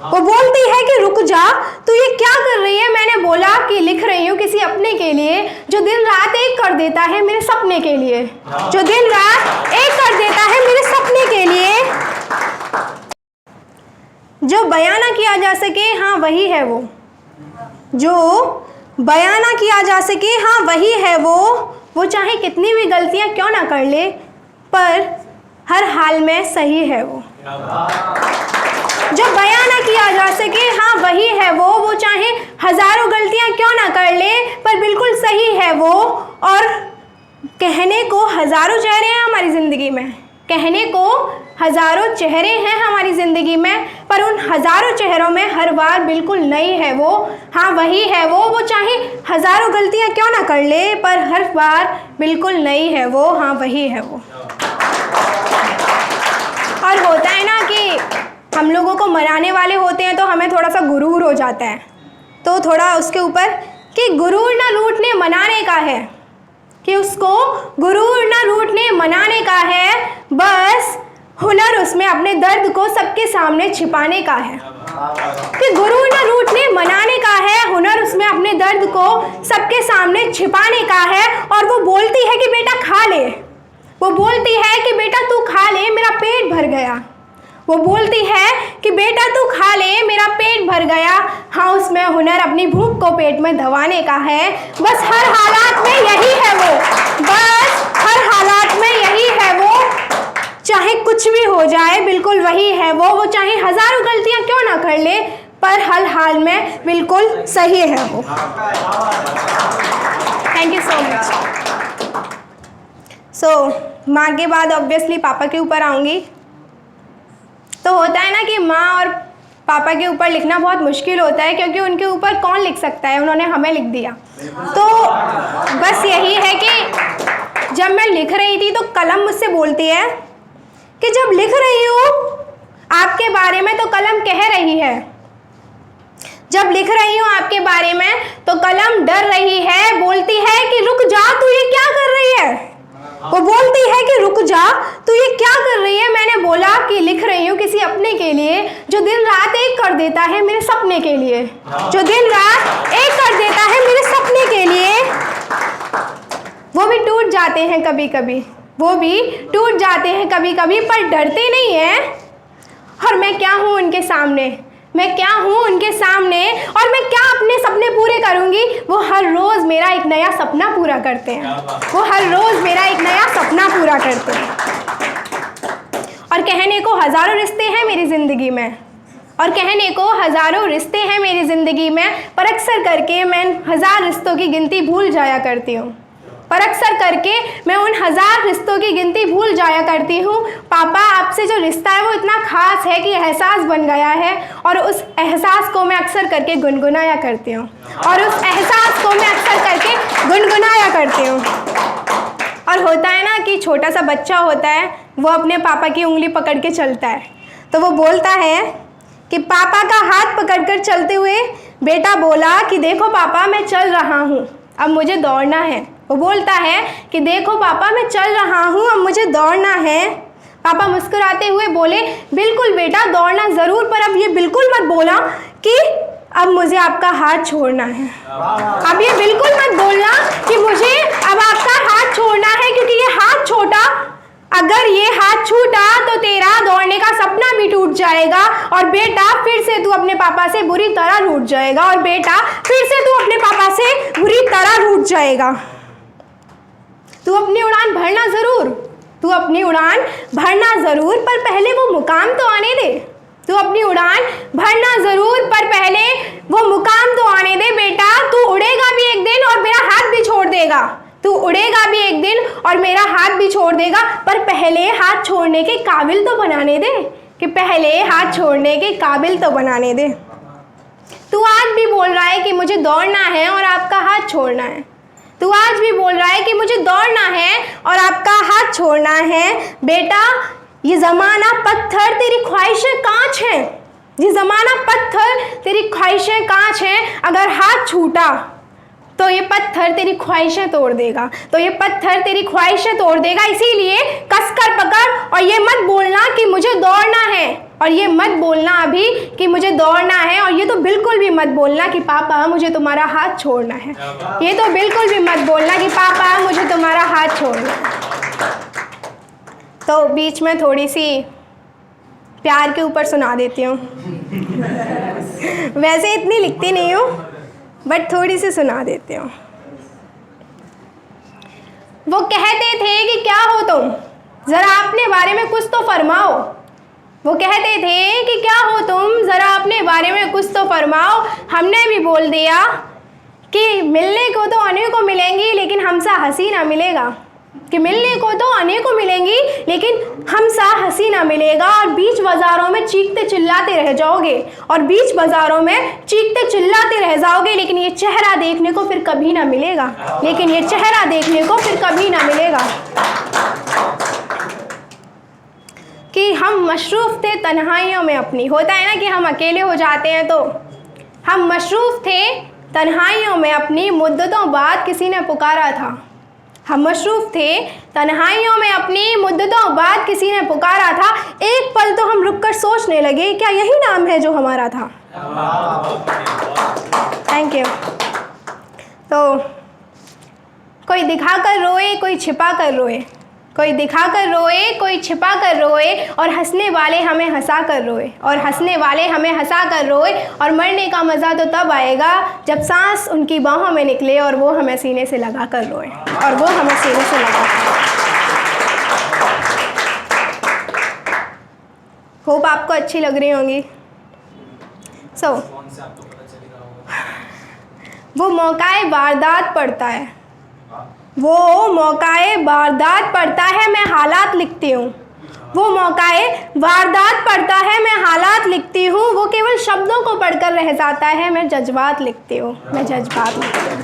वो बोलती है कि रुक जा, तू ये क्या कर रही है। मैंने बोला कि लिख रही हूँ किसी अपने के लिए जो दिन रात एक कर देता है मेरे सपने के लिए, जो दिन रात एक कर देता है मेरे सपने के लिए। जो बयां ना किया जा सके हाँ वही है वो, जो बयां ना किया जा सके हाँ वही है वो चाहे कितनी भी गलतियां क्यों ना कर ले पर हर हाल में सही है वो। जो बयां ना किया जा सके हाँ वही है वो चाहे हजारों गलतियां क्यों ना कर ले पर बिल्कुल सही है वो। और कहने को हजारों चेहरे हैं हमारी ज़िंदगी में, कहने को हजारों चेहरे हैं हमारी ज़िंदगी में, पर उन हजारों चेहरों में हर बार बिल्कुल नई है वो, हाँ वही है वो चाहे हजारों गलतियां क्यों ना कर ले पर हर बार बिल्कुल नई है वो, हाँ वही है वो। और होता है ना कि हम लोगों को मनाने वाले होते हैं तो हमें थोड़ा सा गुरूर हो जाता है, तो थोड़ा उसके ऊपर कि गुरूर ना रूठने मनाने का है, कि उसको गुरूर ना रूठने मनाने का है, बस हुनर उसमें अपने दर्द को सबके सामने छिपाने का है। कि गुरूर ना रूठने मनाने का है, हुनर उसमें अपने दर्द को सबके सामने छिपाने का है। और वो बोलती है कि बेटा खा ले, वो बोलती है कि बेटा तू खा ले मेरा पेट भर गया, वो बोलती है कि बेटा तू खा ले मेरा पेट भर गया। हाँ उसमें हुनर अपनी भूख को पेट में दबाने का है, बस हर हालात में यही है वो, बस हर हालात में यही है वो। चाहे कुछ भी हो जाए बिल्कुल वही है वो चाहे हजारों गलतियां क्यों ना कर ले पर हर हाल में बिल्कुल सही है वो। Thank you so much. माँ के बाद ऑब्वियसली पापा के ऊपर आऊँगी। तो होता है ना कि माँ और पापा के ऊपर लिखना बहुत मुश्किल होता है क्योंकि उनके ऊपर कौन लिख सकता है, उन्होंने हमें लिख दिया। तो बस यही है कि जब मैं लिख रही थी तो कलम मुझसे बोलती है कि जब लिख रही हूँ आपके बारे में तो कलम कह रही है, जब लिख रही हूँ आपके बारे में तो कलम डर रही है, बोलती है कि रुक जा तू ये क्या कर रही है। वो बोलती है कि रुक जा तू ये क्या कर रही है। मैंने बोला कि लिख रही हूँ किसी अपने के लिए जो दिन रात एक कर देता है मेरे सपने के लिए, जो दिन रात एक कर देता है मेरे सपने के लिए। वो भी टूट जाते हैं कभी कभी, वो भी टूट जाते हैं कभी कभी पर डरते नहीं हैं। और मैं क्या हूँ उनके सामने, मैं क्या हूँ उनके सामने और मैं क्या अपने सपने पूरे करूँगी। वो हर रोज़ मेरा एक नया सपना पूरा करते हैं, वो हर रोज़ मेरा एक नया सपना पूरा करते हैं। और कहने को हज़ारों रिश्ते हैं मेरी ज़िंदगी में, और कहने को हज़ारों रिश्ते हैं मेरी ज़िंदगी में, पर अक्सर करके मैं हज़ार रिश्तों की गिनती भूल जाया करती हूँ, पर अक्सर करके मैं उन हज़ार रिश्तों की गिनती भूल जाया करती हूँ। पापा आपसे जो रिश्ता है वो इतना ख़ास है कि एहसास बन गया है, और उस एहसास को मैं अक्सर करके गुनगुनाया करती हूँ, और उस एहसास को मैं अक्सर करके गुनगुनाया करती हूँ। और होता है ना कि छोटा सा बच्चा होता है, वो अपने पापा की उंगली पकड़ के चलता है, तो वो बोलता है कि पापा का हाथ पकड़कर चलते हुए बेटा बोला कि देखो पापा मैं चल रहा हूँ, अब मुझे दौड़ना है। वो बोलता है कि देखो पापा मैं चल रहा हूँ, अब मुझे दौड़ना है। पापा मुस्कुराते हुए बोले बिल्कुल बेटा दौड़ना ज़रूर, पर अब ये बिल्कुल मत बोला कि अब मुझे आपका हाथ छोड़ना है। अब ये बिल्कुल मत बोलना कि मुझे अब आपका हाथ छोड़ना है, क्योंकि ये हाथ छोटा, अगर ये हाथ छूटा तो तेरा दौड़ने का सपना भी टूट जाएगा, और बेटा फिर से तू अपने पापा से बुरी तरह रूठ जाएगा, और बेटा फिर से तू अपने पापा से बुरी तरह रूठ जाएगा। तू अपनी उड़ान भरना ज़रूर, तू अपनी उड़ान भरना ज़रूर, पर पहले वो मुकाम तो आने दे। तू अपनी उड़ान भरना ज़रूर, पर पहले वो मुकाम तो आने दे। बेटा तू उड़ेगा भी एक दिन और मेरा हाथ भी छोड़ देगा, तू उड़ेगा भी एक दिन और मेरा हाथ भी छोड़ देगा, पर पहले हाथ छोड़ने के काबिल तो बनाने दे, कि पहले हाथ छोड़ने के काबिल तो बनाने दे। तू आज भी बोल रहा है कि मुझे दौड़ना है और आपका हाथ छोड़ना है, तू आज भी बोल रहा है कि मुझे दौड़ना है और आपका हाथ छोड़ना है। बेटा ये ज़माना पत्थर तेरी ख्वाहिशें कांच हैं, ये ज़माना पत्थर तेरी ख्वाहिशें कांच हैं, अगर हाथ छूटा तो ये पत्थर तेरी ख्वाहिशें तोड़ देगा, तो ये पत्थर तेरी ख्वाहिशें तोड़ देगा। इसीलिए कसकर पकड़ और ये मत बोलना कि मुझे दौड़ना है और ये मत बोलना अभी कि मुझे दौड़ना है, और ये तो बिल्कुल भी मत बोलना कि पापा मुझे तुम्हारा हाथ छोड़ना है। ये तो बिल्कुल भी मत बोलना कि पापा मुझे तुम्हारा हाथ छोड़ना है। तो बीच में थोड़ी सी प्यार के ऊपर सुना देती हूँ। वैसे इतनी लिखती नहीं हूँ, बट थोड़ी सी सुना देती हूँ। वो कहते थे कि क्या हो तुम, ज़रा अपने बारे में कुछ तो फरमाओ। वो कहते थे कि क्या हो तुम, ज़रा अपने बारे में कुछ तो फरमाओ। हमने भी बोल दिया कि मिलने को तो अनेकों मिलेंगी लेकिन हमसा हसीना मिलेगा, कि मिलने को तो अनेकों मिलेंगी लेकिन हमसा हसीना मिलेगा। और बीच बाज़ारों में चीखते चिल्लाते रह जाओगे, और बीच बाज़ारों में चीखते चिल्लाते रह जाओगे, लेकिन ये चेहरा देखने को फिर कभी ना मिलेगा, लेकिन ये चेहरा देखने को फिर कभी ना मिलेगा। कि हम मशरूफ़ थे तन्हाइयों में अपनी, होता है ना कि हम अकेले हो जाते हैं, तो हम मशरूफ़ थे तन्हाइयों में अपनी, मुद्दतों बाद किसी ने पुकारा था। हम मशरूफ़ थे तन्हाइयों में अपनी, मुद्दतों बाद किसी ने पुकारा था। एक पल तो हम रुककर सोचने लगे, क्या यही नाम है जो हमारा था। Thank you. तो कोई दिखा कर रोए, कोई छिपा कर रोए, कोई दिखा कर रोए, कोई छिपा कर रोए, और हंसने वाले हमें हंसा कर रोए, और हंसने वाले हमें हंसा कर रोए। और मरने का मज़ा तो तब आएगा जब सांस उनकी बाहों में निकले और वो हमें सीने से लगा कर रोए, और वो हमें सीने से लगा कर। होप आपको अच्छी लग रही होंगी। वो मौकाए वारदात पड़ता है, वो मौकाए वारदात पड़ता है, मैं हालात लिखती हूँ। वो मौकाए वारदात पड़ता है, मैं हालात लिखती हूँ। वो केवल शब्दों को पढ़कर रह जाता है, मैं जज्बात लिखती हूँ, मैं जज्बात लिखती हूँ।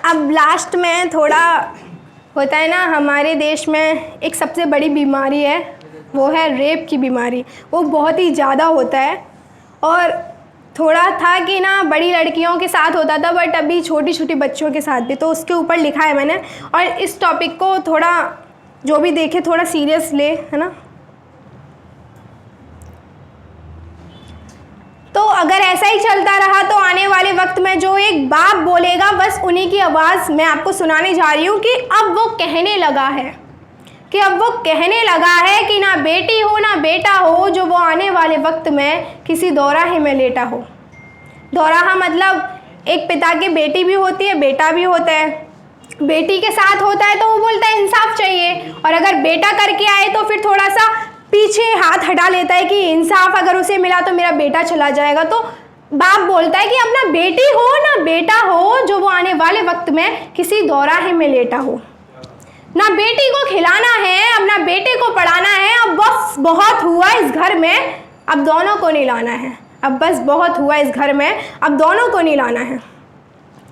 अब लास्ट में थोड़ा होता है ना, हमारे देश में एक सबसे बड़ी बीमारी है, वो है रेप की बीमारी। वो बहुत ही ज़्यादा होता है, और थोड़ा था कि ना बड़ी लड़कियों के साथ होता था, बट अभी छोटी छोटी बच्चों के साथ भी, तो उसके ऊपर लिखा है मैंने। और इस टॉपिक को थोड़ा जो भी देखे थोड़ा सीरियस ले, है ना। तो अगर ऐसा ही चलता रहा तो आने वाले वक्त में जो एक बाप बोलेगा, बस उन्हीं की आवाज़ मैं आपको सुनाने जा रही हूँ कि अब वो कहने लगा है, कि अब वो कहने लगा है कि ना बेटी हो ना बेटा हो, जो वो आने वाले वक्त में किसी दौराहे में लेटा हो। दौराहा मतलब एक पिता की बेटी भी होती है, बेटा भी होता है। बेटी के साथ होता है तो वो बोलता है इंसाफ चाहिए, और अगर बेटा करके आए तो फिर थोड़ा सा पीछे हाथ हटा लेता है कि इंसाफ अगर उसे मिला तो मेरा बेटा चला जाएगा। तो बाप बोलता है कि अब ना बेटी हो ना बेटा हो, जो वो आने वाले वक्त में किसी दौराहे में लेटा हो। ना बेटी को खिलाना है, अब ना बेटे को पढ़ाना है, अब बस बहुत हुआ इस घर में, अब दोनों को नहीं लाना है। अब बस बहुत हुआ इस घर में, अब दोनों को नहीं लाना है।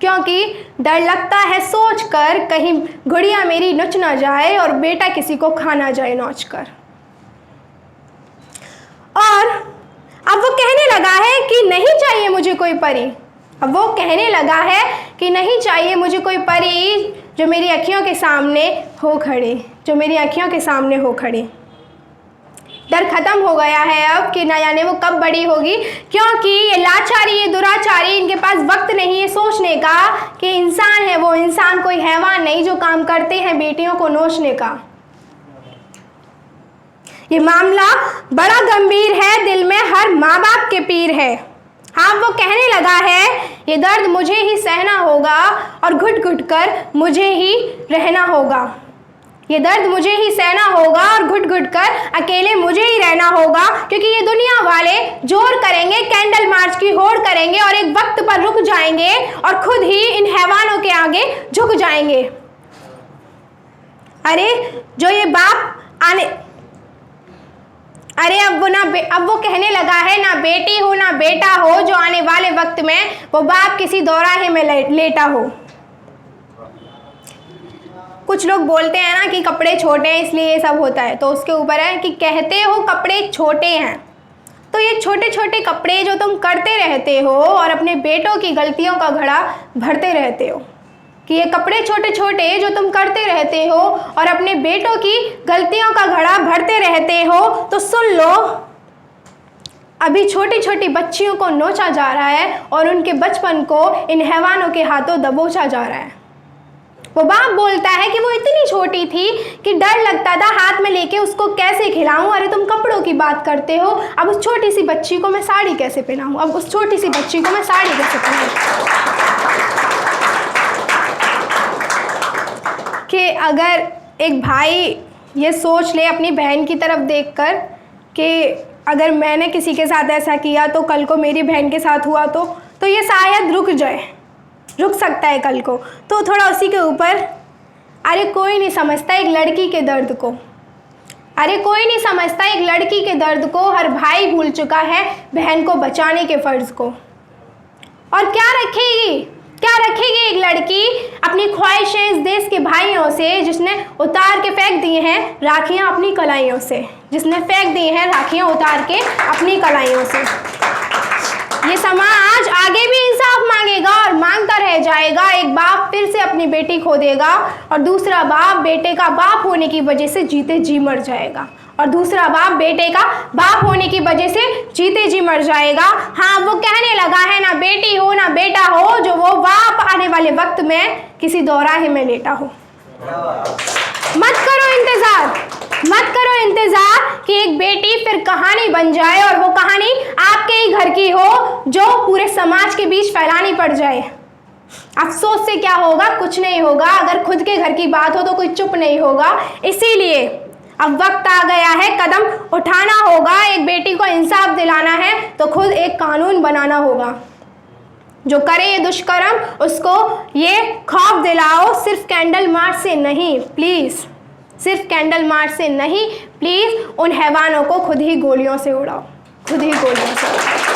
क्योंकि डर लगता है सोच कर, कहीं गुड़िया मेरी नच ना जाए और बेटा किसी को खा ना जाए नोच कर। और अब वो कहने लगा है कि नहीं चाहिए मुझे कोई परी। अब वो कहने लगा है कि नहीं चाहिए मुझे कोई परी जो मेरी अखियों के सामने हो खड़ी, जो मेरी अखियों के सामने हो खड़ी। डर ख़त्म हो गया है अब कि ना जाने वो कब बड़ी होगी, क्योंकि ये लाचारी, ये दुराचारी, इनके पास वक्त नहीं है सोचने का कि इंसान है वो इंसान, कोई हैवान नहीं जो काम करते हैं बेटियों को नोचने का। ये मामला बड़ा गंभीर है, दिल में हर माँ बाप के पीर है। हाँ, वो कहने लगा है ये दर्द मुझे ही सहना होगा और घुट घुट कर मुझे ही रहना होगा। ये दर्द मुझे ही सहना होगा और घुट घुट कर अकेले मुझे ही रहना होगा, क्योंकि ये दुनिया वाले जोर करेंगे, कैंडल मार्च की होड़ करेंगे और एक वक्त पर रुक जाएंगे और खुद ही इन हैवानों के आगे झुक जाएंगे। अरे जो ये बाप आने अरे अब वो कहने लगा है ना बेटी हो ना बेटा हो, जो आने वाले वक्त में वो बाप किसी दौराहे में लेटा हो। कुछ लोग बोलते हैं ना कि कपड़े छोटे हैं इसलिए ये सब होता है, तो उसके ऊपर है कि कहते हो कपड़े छोटे हैं, तो ये छोटे छोटे कपड़े जो तुम करते रहते हो और अपने बेटों की गलतियों का घड़ा भरते रहते हो, कि ये कपड़े छोटे छोटे जो तुम करते रहते हो और अपने बेटों की गलतियों का घड़ा भरते रहते हो, तो सुन लो, अभी छोटी छोटी बच्चियों को नोचा जा रहा है और उनके बचपन को इन हैवानों के हाथों दबोचा जा रहा है। वो बाप बोलता है कि वो इतनी छोटी थी कि डर लगता था हाथ में लेके उसको कैसे खिलाऊं। अरे तुम कपड़ों की बात करते हो, अब उस छोटी सी बच्ची को मैं साड़ी कैसे पहनाऊं, अब उस छोटी सी बच्ची को मैं साड़ी कैसे पहनाऊं। कि अगर एक भाई ये सोच ले अपनी बहन की तरफ देखकर कि अगर मैंने किसी के साथ ऐसा किया तो कल को मेरी बहन के साथ हुआ तो ये शायद रुक सकता है कल को। तो थोड़ा उसी के ऊपर, अरे कोई नहीं समझता एक लड़की के दर्द को, अरे कोई नहीं समझता एक लड़की के दर्द को। हर भाई भूल चुका है बहन को बचाने के फ़र्ज़ को। और क्या रखेगी एक लड़की अपनी ख्वाहिशें इस देश के भाइयों से, जिसने उतार के फेंक दिए हैं राखियाँ अपनी कलाइयों से, जिसने फेंक दी हैं राखियाँ उतार के अपनी कलाइयों से। ये समाज आगे भी इंसाफ मांगेगा और मांगता रह जाएगा। एक बाप फिर से अपनी बेटी खो देगा और दूसरा बाप बेटे का बाप होने की वजह से जीते जी मर जाएगा, और दूसरा बाप बेटे का बाप होने की वजह से जीते जी मर जाएगा। हाँ, वो कहने लगा है ना बेटी हो ना बेटा हो, जो वो बाप आने वाले वक्त में किसी दौराहे में लेटा हो। मत करो इंतज़ार कि एक बेटी फिर कहानी बन जाए और वो कहानी आपके ही घर की हो जो पूरे समाज के बीच फैलानी पड़ जाए। अफसोस से क्या होगा, कुछ नहीं होगा। अगर खुद के घर की बात हो तो कोई चुप नहीं होगा। इसीलिए अब वक्त आ गया है, कदम उठाना होगा। एक बेटी को इंसाफ दिलाना है तो खुद एक कानून बनाना होगा। जो करे ये दुष्कर्म उसको ये खौफ दिलाओ, सिर्फ कैंडल मार्च से नहीं प्लीज़, सिर्फ कैंडल मार्च से नहीं प्लीज़, उन हैवानों को खुद ही गोलियों से उड़ाओ, खुद ही गोलियों से उड़ाओ।